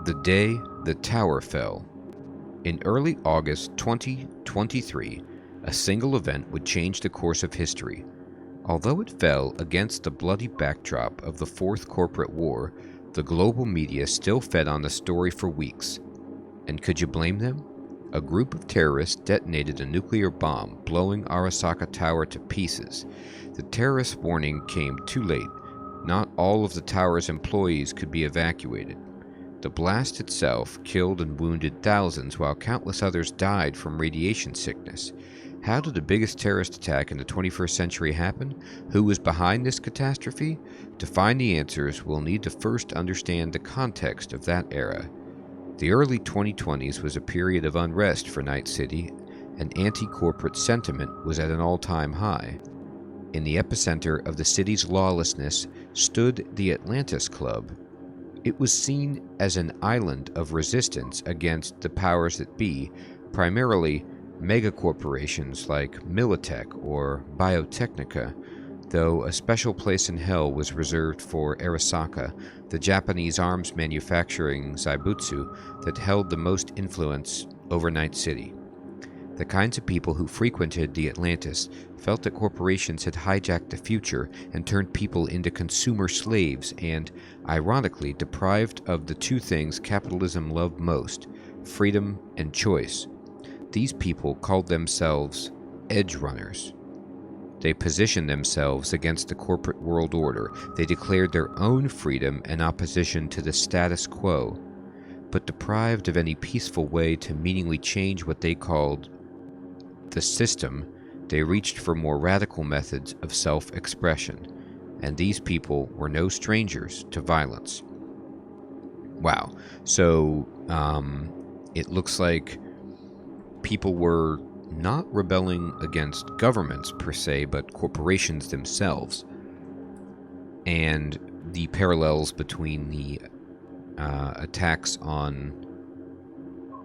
The day the tower fell. In early August 2023, a single event would change the course of history. Although it fell against the bloody backdrop of the Fourth Corporate War, the global media still fed on the story for weeks. And could you blame them? A group of terrorists detonated a nuclear bomb, blowing Arasaka Tower to pieces. The terrorist warning came too late. Not all of the tower's employees could be evacuated. The blast itself killed and wounded thousands, while countless others died from radiation sickness. How did the biggest terrorist attack in the 21st century happen? Who was behind this catastrophe? To find the answers, we'll need to first understand the context of that era. The early 2020s was a period of unrest for Night City, and anti-corporate sentiment was at an all-time high. In the epicenter of the city's lawlessness stood the Atlantis Club. It was seen as an island of resistance against the powers that be, primarily megacorporations like Militech or Biotechnica, though a special place in hell was reserved for Arasaka, the Japanese arms manufacturing Zaibutsu that held the most influence over Night City. The kinds of people who frequented the Atlantis felt that corporations had hijacked the future and turned people into consumer slaves and, ironically, deprived of the two things capitalism loved most, freedom and choice. These people called themselves edge runners. They positioned themselves against the corporate world order. They declared their own freedom and opposition to the status quo, but deprived of any peaceful way to meaningfully change what they called the system. They reached for more radical methods of self-expression, and these people were no strangers to violence. Wow. So, it looks like people were not rebelling against governments per se, but corporations themselves. And the parallels between the attacks on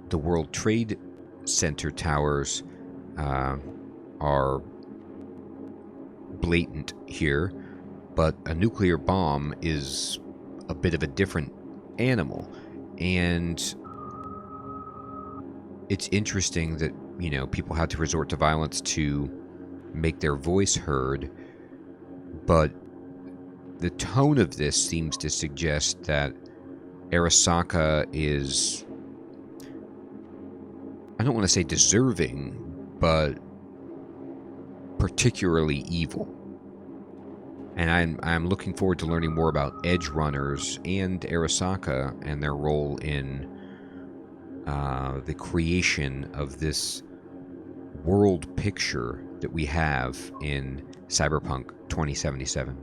the World Trade Center towers are blatant here, but a nuclear bomb is a bit of a different animal. And it's interesting that, people had to resort to violence to make their voice heard, but the tone of this seems to suggest that Arasaka is, I don't want to say deserving, but particularly evil. And I'm looking forward to learning more about edge runners and Arasaka and their role in the creation of this world picture that we have in Cyberpunk 2077.